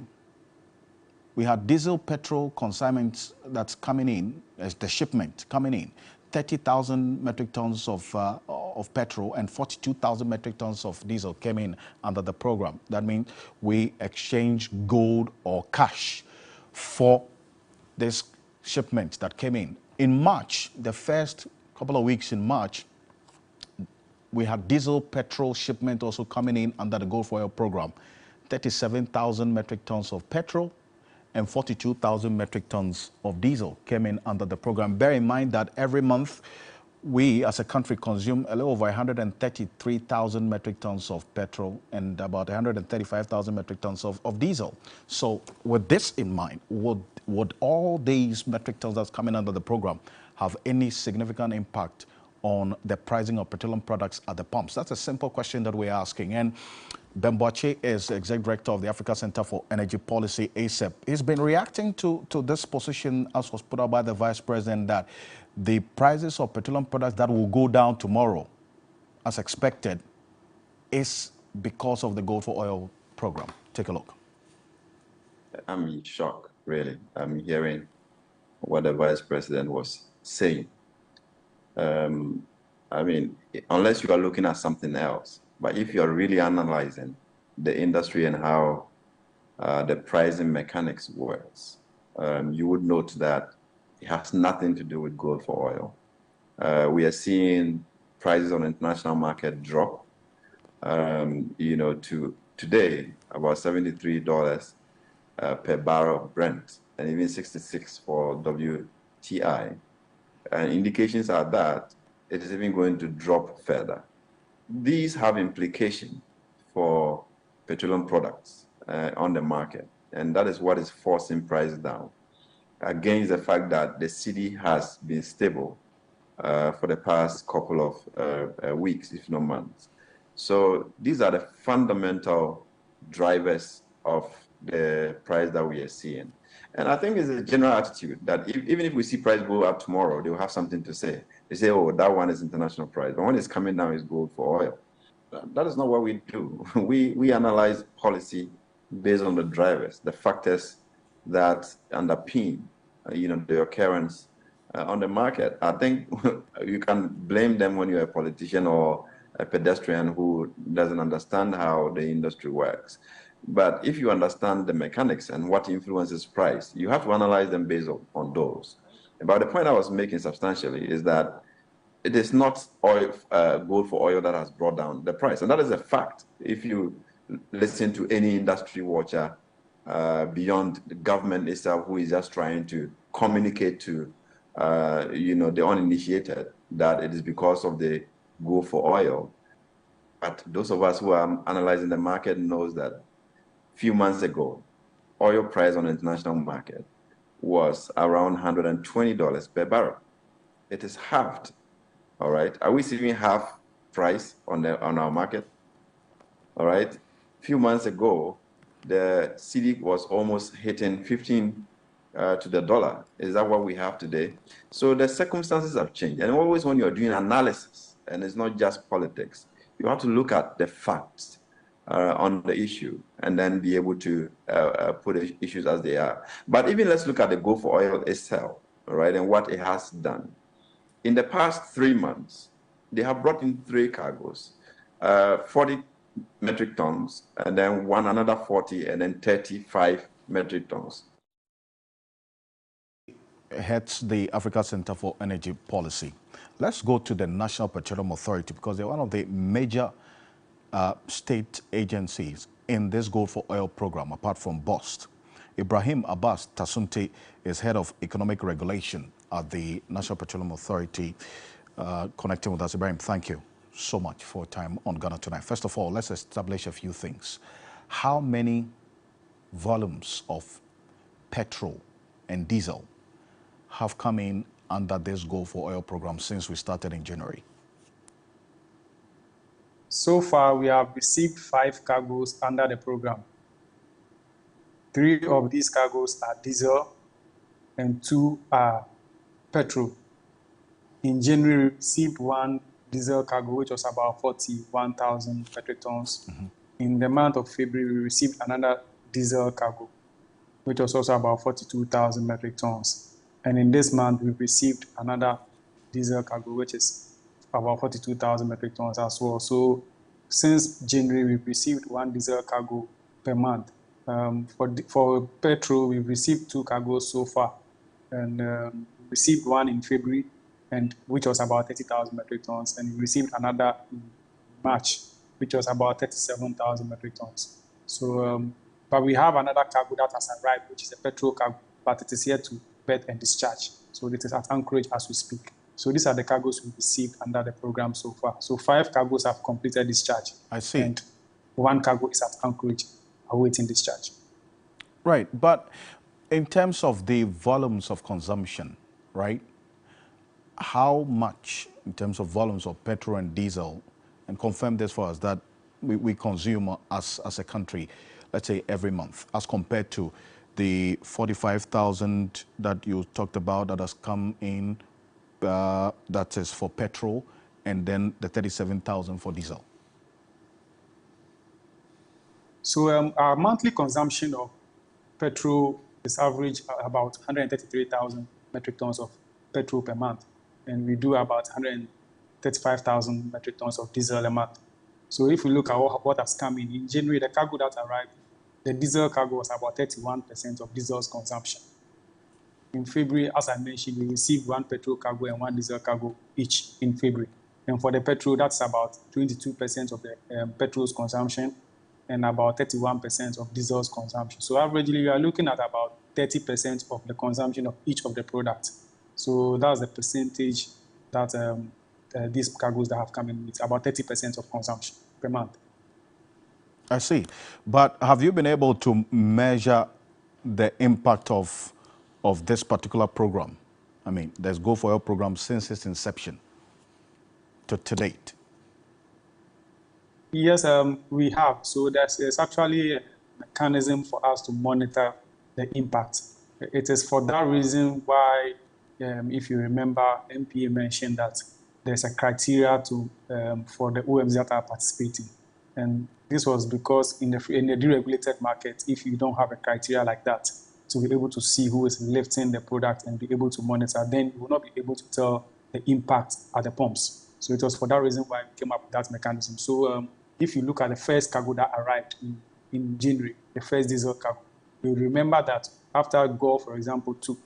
we had diesel petrol consignments that's coming in, as the shipment coming in, 30,000 metric tons of petrol and 42,000 metric tons of diesel came in under the program. That means we exchange gold or cash for this shipment that came in. In March, the first couple of weeks in March, we had diesel petrol shipment also coming in under the Gold for Oil program, 37,000 metric tons of petrol and 42,000 metric tons of diesel came in under the program. Bear in mind that every month we as a country consume a little over 133,000 metric tons of petrol and about 135,000 metric tons of diesel. So with this in mind, would all these metric tons that's coming under the program have any significant impact on the pricing of petroleum products at the pumps? That's a simple question that we're asking. And Bemboache is Executive Director of the Africa Center for Energy Policy, ACEP. He's been reacting to this position as was put out by the Vice President that the prices of petroleum products that will go down tomorrow, as expected, is because of the Gold for Oil program. Take a look. I'm in shock, really. I'm hearing what the Vice President was saying. I mean, unless you are looking at something else, but if you're really analyzing the industry and how the pricing mechanics works, you would note that it has nothing to do with gold for oil. We are seeing prices on the international market drop, to today about $73 per barrel of Brent and even 66 for WTI. And indications are that it is even going to drop further. These have implications for petroleum products on the market, and that is what is forcing prices down against the fact that the cedi has been stable for the past couple of weeks, if not months. So these are the fundamental drivers of the price that we are seeing. And I think it's a general attitude that even if we see price go up tomorrow, they will have something to say. They say, oh, that one is international price. But when it's coming down, it's gold for oil. That is not what we do. We analyze policy based on the drivers, the factors that underpin, the occurrence on the market. I think you can blame them when you're a politician or a pedestrian who doesn't understand how the industry works. But if you understand the mechanics and what influences price, you have to analyze them based on those. But the point I was making substantially is that it is not oil, gold for oil that has brought down the price. And that is a fact. If you listen to any industry watcher beyond the government itself, who is just trying to communicate to the uninitiated that it is because of the gold for oil. But those of us who are analyzing the market knows that a few months ago, oil price on the international market was around $120 per barrel. It is halved. All right. Are we seeing half price on our market? All right. A few months ago, the cedi was almost hitting 15 to the dollar. Is that what we have today? So the circumstances have changed. And always when you're doing analysis, and it's not just politics, you have to look at the facts on the issue and then be able to put the issues as they are. But even let's look at the gold for oil itself, all right, and what it has done. In the past 3 months, they have brought in 3 cargoes, 40 metric tons, and then another 40, and then 35 metric tons. Heads the Africa Center for Energy Policy. Let's go to the National Petroleum Authority, because they're one of the major state agencies in this Gold for Oil program, apart from BOST. Ibrahim Abbas Tasunte is head of economic regulation at the National Petroleum Authority, connecting with us. Ibrahim, thank you so much for your time on Ghana Tonight. First of all, let's establish a few things. How many volumes of petrol and diesel have come in under this Gold for Oil program since we started in January? So far, we have received 5 cargoes under the program. 3 of these cargoes are diesel and 2 are petrol. In January, we received 1 diesel cargo, which was about 41,000 metric tons. In the month of February, we received another diesel cargo, which was also about 42,000 metric tons. And in this month, we received another diesel cargo, which is about 42,000 metric tons as well. So since January, we've received 1 diesel cargo per month. For petrol, we've received 2 cargoes so far, and received 1 in February, and which was about 30,000 metric tons, and we received another in March, which was about 37,000 metric tons. So, but we have another cargo that has arrived, which is a petrol cargo, but it is here to berth and discharge. So it is at Anchorage as we speak. So these are the cargoes we received under the program so far. So 5 cargoes have completed discharge. I see. And 1 cargo is at Anchorage awaiting discharge. Right, but in terms of the volumes of consumption, right, how much in terms of volumes of petrol and diesel, and confirm this for us, that we consume as a country, let's say every month, as compared to the 45,000 that you talked about that has come in, that is for petrol, and then the 37,000 for diesel? So our monthly consumption of petrol is average about 133,000 metric tons of petrol per month, and we do about 135,000 metric tons of diesel a month. So if we look at what has come in January, the cargo that arrived, the diesel cargo was about 31% of diesel's consumption. In February, as I mentioned, we received 1 petrol cargo and 1 diesel cargo each in February. And for the petrol, that's about 22% of the petrol's consumption and about 31% of diesel's consumption. So averagely, we are looking at about 30% of the consumption of each of the products. So that's the percentage that these cargoes that have come in, it's about 30% of consumption per month. I see. But have you been able to measure the impact of this particular program? I mean, there's Go for Oil program since its inception to date. Yes, we have. So there's actually a mechanism for us to monitor the impact. It is for that reason why, if you remember, MPA mentioned that there's a criteria for the OMs that are participating. And this was because in the deregulated market, if you don't have a criteria like that, to be able to see who is lifting the product and be able to monitor. Then you will not be able to tell the impact at the pumps. So it was for that reason why we came up with that mechanism. So if you look at the first cargo that arrived in January, the first diesel cargo, you remember that after Gore, for example, took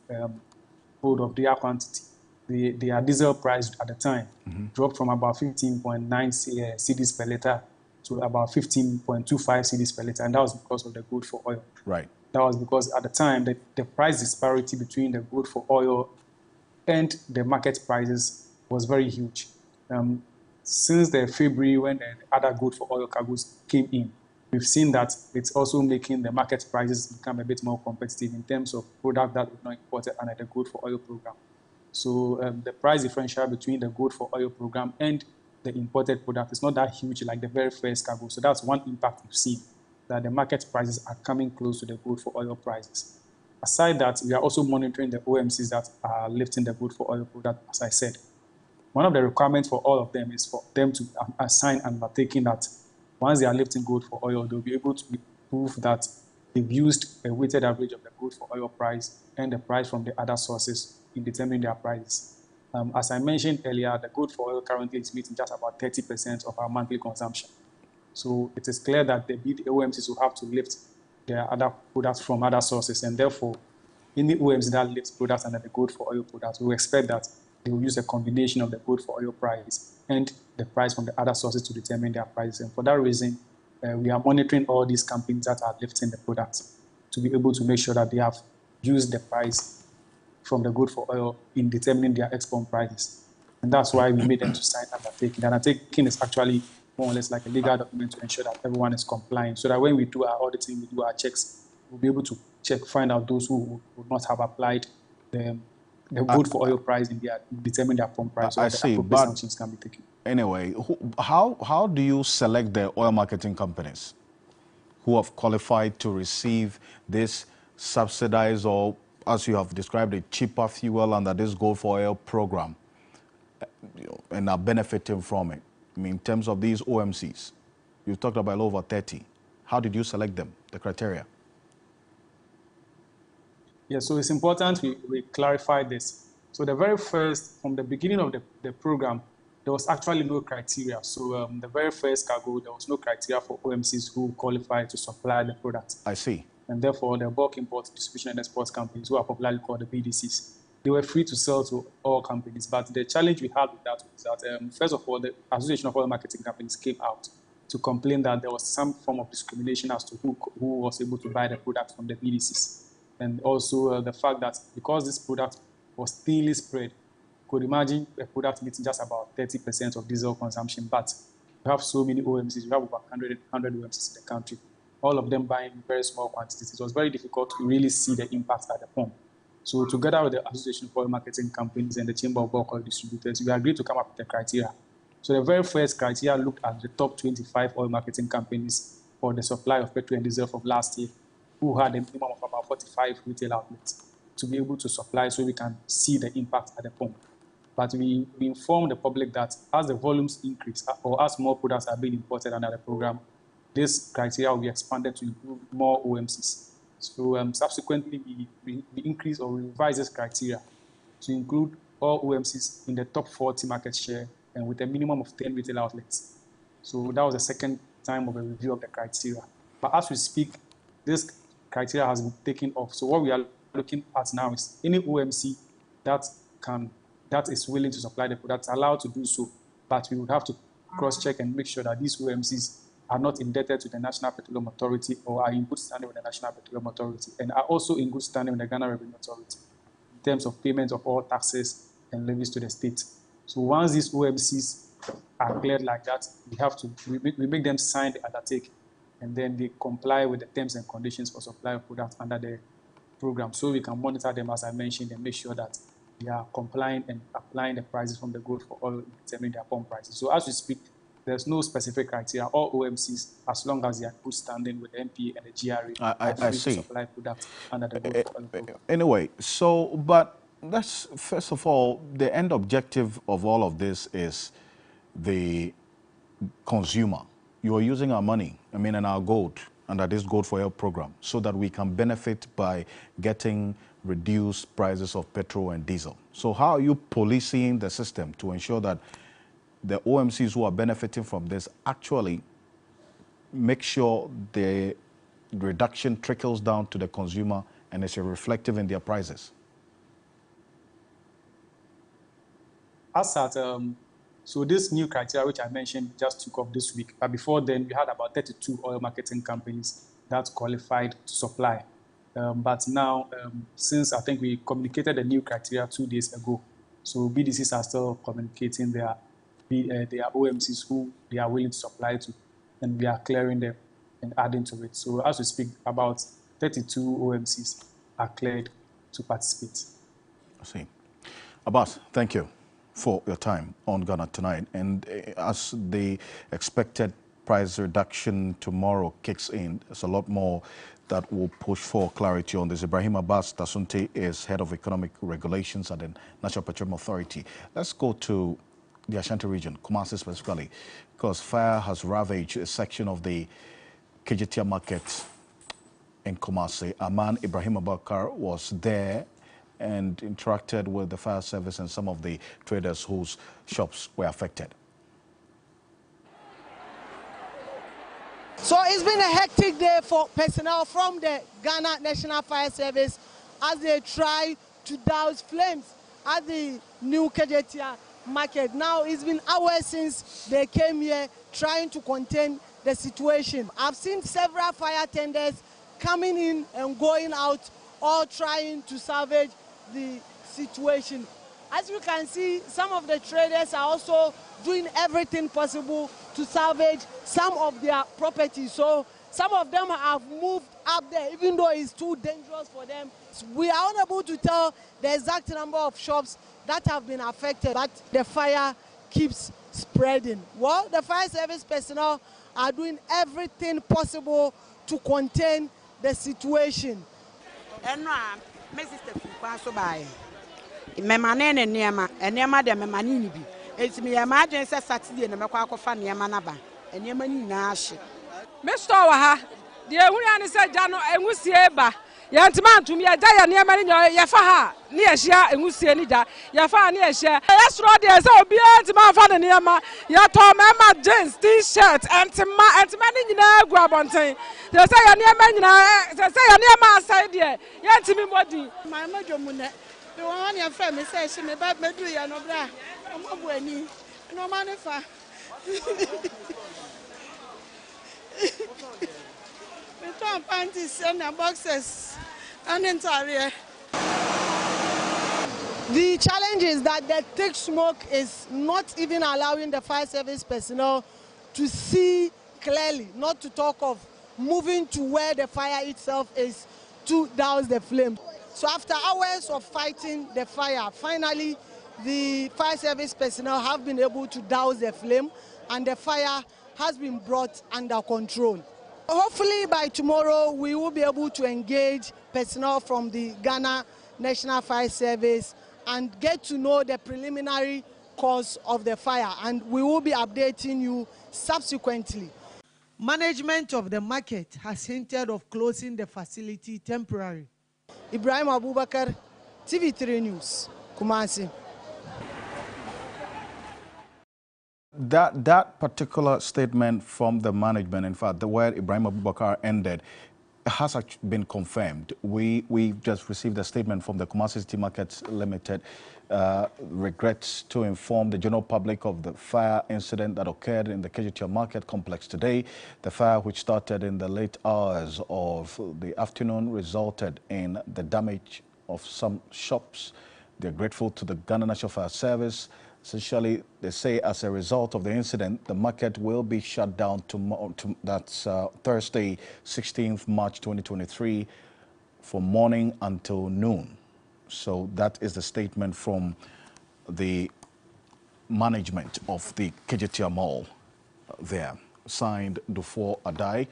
hold of their quantity, their diesel price at the time dropped from about 15.9 cedis per liter to about 15.25 cedis per liter, and that was because of the good for oil. Right. That was because at the time, the price disparity between the good for oil and the market prices was very huge. Since the February, when the other good for oil cargoes came in, we've seen that it's also making the market prices become a bit more competitive in terms of product that was not imported under the good for oil program. So the price differential between the good for oil program and the imported product is not that huge like the very first cargo. So that's one impact we've seen, that the market prices are coming close to the good for oil prices. Aside that, we are also monitoring the OMCs that are lifting the good for oil product, as I said. One of the requirements for all of them is for them to assign and undertaking that once they are lifting good for oil, they'll be able to prove that they've used a weighted average of the good for oil price and the price from the other sources in determining their prices. As I mentioned earlier, the good for oil currently is meeting just about 30% of our monthly consumption. So it is clear that the OMCs will have to lift their other products from other sources, and therefore, any OMC that lifts products under the good for oil products, we expect that they will use a combination of the good for oil price and the price from the other sources to determine their prices. And for that reason, we are monitoring all these companies that are lifting the products to be able to make sure that they have used the price from the good for oil in determining their export prices. And that's why we made them to sign undertaking. The undertaking is actually more or less like a legal document to ensure that everyone is compliant, so that when we do our auditing, we do our checks, we'll be able to find out those who would not have applied the good for oil price in determine their pump price, so I that see, appropriate but sanctions can be taken. Anyway, how do you select the oil marketing companies who have qualified to receive this subsidized, or as you have described, a cheaper fuel under this Gold for Oil program, and are benefiting from it? I mean, in terms of these OMCs, you've talked about over 30. How did you select them, the criteria? Yeah, so it's important we clarify this. So the very first, from the beginning of the program, there was actually no criteria. So the very first cargo, there was no criteria for OMCs who qualified to supply the product. I see. And therefore, the bulk import, distribution, and export companies, who are popularly called the BDCs, they were free to sell to all companies. But the challenge we had with that was that, first of all, the Association of Oil Marketing Companies came out to complain that there was some form of discrimination as to who was able to buy the product from the BDCs. And also the fact that because this product was thinly spread, could imagine a product meeting just about 30% of diesel consumption, but you have so many OMCs, you have over 100 OMCs in the country, all of them buying very small quantities. It was very difficult to really see the impact at the pump. So together with the Association of Oil Marketing Companies and the Chamber of Bulk Oil Distributors, we agreed to come up with the criteria. So the very first criteria looked at the top 25 oil marketing companies for the supply of petrol and diesel from last year, who had a minimum of about 45 retail outlets to be able to supply, so we can see the impact at the pump. But we informed the public that as the volumes increase, or as more products are being imported under the program, this criteria will be expanded to include more OMCs. So subsequently, we increase or revise this criteria to include all OMCs in the top 40 market share and with a minimum of 10 retail outlets. So that was the second time of a review of the criteria. But as we speak, this criteria has been taken off. So what we are looking at now is any OMC that is willing to supply the product allowed to do so, but we would have to cross-check and make sure that these OMCs are not indebted to the National Petroleum Authority or are in good standing with the National Petroleum Authority and are also in good standing with the Ghana Revenue Authority in terms of payment of all taxes and levies to the state. So once these OMCs are cleared like that, we make them sign the undertaking, and then they comply with the terms and conditions for supply of products under the program. So we can monitor them, as I mentioned, and make sure that they are complying and applying the prices from the good for oil, determining their pump prices. So as we speak, there's no specific criteria. All OMCs, as long as they are good standing with the MPA and the GRA, are free to supply products under the good for oil program. Anyway, but let's, first of all, the end objective of all of this is the consumer. You are using our money, and our gold, under this Gold for Help program so that we can benefit by getting reduced prices of petrol and diesel. So how are you policing the system to ensure that the OMCs who are benefiting from this actually make sure the reduction trickles down to the consumer and is reflective in their prices? As at, so this new criteria, which I mentioned, just took off this week. But before then, we had about 32 oil marketing companies that qualified to supply. But now, since I think we communicated the new criteria 2 days ago, so BDCs are still communicating their OMCs who they are willing to supply to, and we are clearing them and adding to it. So as we speak, about 32 OMCs are cleared to participate. I see. Abbas, thank you for your time on Ghana Tonight. And as the expected price reduction tomorrow kicks in, there's a lot more that will push for clarity on this. Ibrahim Abbas Tasunte is Head of Economic Regulations at the National Petroleum Authority. Let's go to the Ashanti region, Kumasi specifically, because fire has ravaged a section of the KJTIA market in Kumasi. A man, Ibrahim Abubakar, was there and interacted with the fire service and some of the traders whose shops were affected. So it's been a hectic day for personnel from the Ghana National Fire Service as they try to douse flames at the new KJTIA market. Now it's been hours since they came here trying to contain the situation. I've seen several fire tenders coming in and going out, all trying to salvage the situation. As you can see, some of the traders are also doing everything possible to salvage some of their property. So some of them have moved up there, even though it's too dangerous for them. We are unable to tell the exact number of shops that have been affected, but the fire keeps spreading. Well, the fire service personnel are doing everything possible to contain the situation. My sister pass by. Memane and Nema de Memanini. It's me imagine Saturday and Macquaco Fanny Manaba and Yemani Nash. Mr. Waha, the Union said Jano and Musieba. Yantiman to me a day near Marino, Yafaha, near Shia and Musianida, Yafa near Shia. Yes, Rodias, oh, beyond my father near my Yatom Emma jeans, T-shirt, and many grab on thing. They say near Manina, they say near my side here. Yantimi body. My mother, the one your friend says she may buy Medri and Obra. I'm not winning. No money for. Return panties and boxes and entire. The challenge is that the thick smoke is not even allowing the fire service personnel to see clearly, not to talk of moving to where the fire itself is to douse the flame. So after hours of fighting the fire, finally the fire service personnel have been able to douse the flame and the fire has been brought under control. Hopefully by tomorrow we will be able to engage personnel from the Ghana National Fire Service and get to know the preliminary cause of the fire, and we will be updating you subsequently. Management of the market has hinted of closing the facility temporarily. Ibrahim Abubakar, TV3 News, Kumasi. That particular statement from the management, in fact, the word Ibrahim Abubakar ended, has actually been confirmed. We just received a statement from the Kumasi City Markets Limited, regrets to inform the general public of the fire incident that occurred in the KJTIA Market Complex today. The fire, which started in the late hours of the afternoon, resulted in the damage of some shops. They're grateful to the Ghana National Fire Service. Essentially, they say as a result of the incident, the market will be shut down tomorrow, that's Thursday, 16th March 2023, from morning until noon. So that is the statement from the management of the KJTIA Mall there. Signed Dufour Adai.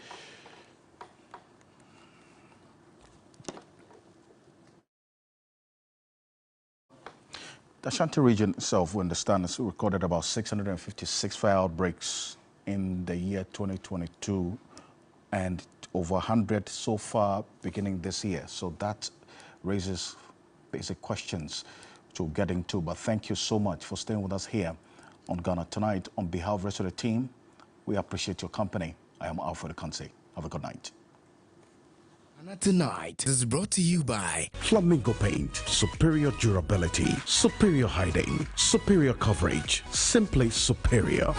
The Ashanti region itself, we understand, has recorded about 656 fire outbreaks in the year 2022, and over 100 so far beginning this year. So that raises basic questions to get into. But thank you so much for staying with us here on Ghana Tonight. On behalf of the rest of the team, we appreciate your company. I am Alfred Ocansey. Have a good night. Ghana Tonight is brought to you by Flamingo Paint. Superior durability, superior hiding, superior coverage, simply superior.